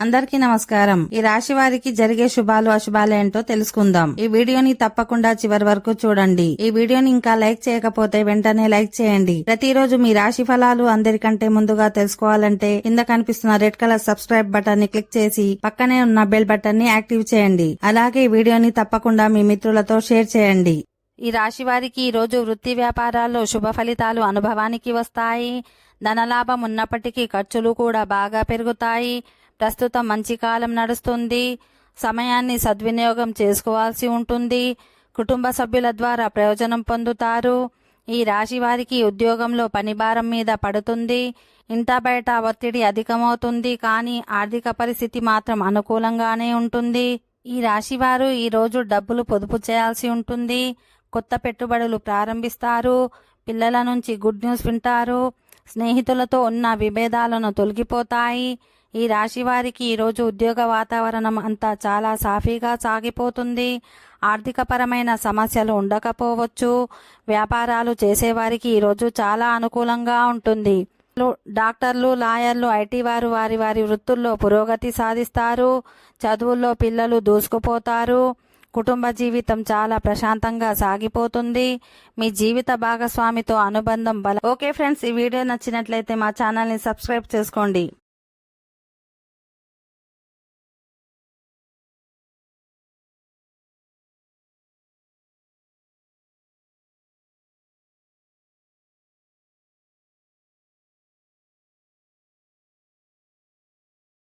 అందరికీ నమస్కారం. ఈ రాశి వారికి జరిగే శుభాలు అశుభాలు ఏంటో తెలుసుకుందాం. ఈ వీడియోని తప్పకుండా చివరి వరకు చూడండి. ఈ వీడియోని ఇంకా లైక్ చేయకపోతే వెంటనే లైక్ చేయండి. ప్రతిరోజు మీ రాశి ఫలాలు అందరికంటే ముందుగా తెలుసుకోవాలంటే కింద కనిపిస్తున్న రెడ్ కలర్ సబ్స్క్రైబ్ బటన్ ని క్లిక్ చేసి పక్కనే ఉన్న బెల్ బటన్ ని యాక్టివ్ చేయండి. అలాగే ఈ వీడియోని తప్పకుండా మీ మిత్రులతో షేర్ చేయండి. ఈ రాశి వారికి ఈ రోజు వృత్తి వ్యాపారాల్లో శుభ ఫలితాలు అనుభవానికి వస్తాయి. ధనలాభం ఉన్నప్పటికీ ఖర్చులు కూడా బాగా పెరుగుతాయి. ప్రస్తుతం మంచి కాలం నడుస్తుంది. సమయాన్ని సద్వినియోగం చేసుకోవాల్సి ఉంటుంది. కుటుంబ సభ్యుల ద్వారా ప్రయోజనం పొందుతారు. ఈ రాశి వారికి ఉద్యోగంలో పనిభారం మీద పడుతుంది. ఇంట బయట ఒత్తిడి అధికమవుతుంది. కానీ ఆర్థిక పరిస్థితి మాత్రం అనుకూలంగానే ఉంటుంది. ఈ రాశి వారు ఈ రోజు డబ్బులు పొదుపు చేయాల్సి ఉంటుంది. కొత్త పెట్టుబడులు ప్రారంభిస్తారు. పిల్లల నుంచి గుడ్ న్యూస్ వింటారు. స్నేహితులతో ఉన్న విభేదాలను తొలగిపోతాయి. ఈ రాశి వారికి ఈరోజు ఉద్యోగ వాతావరణం అంతా చాలా సాఫీగా సాగిపోతుంది. ఆర్థికపరమైన సమస్యలు ఉండకపోవచ్చు. వ్యాపారాలు చేసేవారికి ఈరోజు చాలా అనుకూలంగా ఉంటుంది. డాక్టర్లు, లాయర్లు, ఐటీ వారు వారి వారి వృత్తుల్లో పురోగతి సాధిస్తారు. చదువుల్లో పిల్లలు దూసుకుపోతారు. కుటుంబ జీవితం చాలా ప్రశాంతంగా సాగిపోతుంది. మీ జీవిత భాగస్వామితో అనుబంధం ఓకే ఫ్రెండ్స్, ఈ వీడియో నచ్చినట్లయితే మా ఛానల్ని సబ్స్క్రైబ్ చేసుకోండి.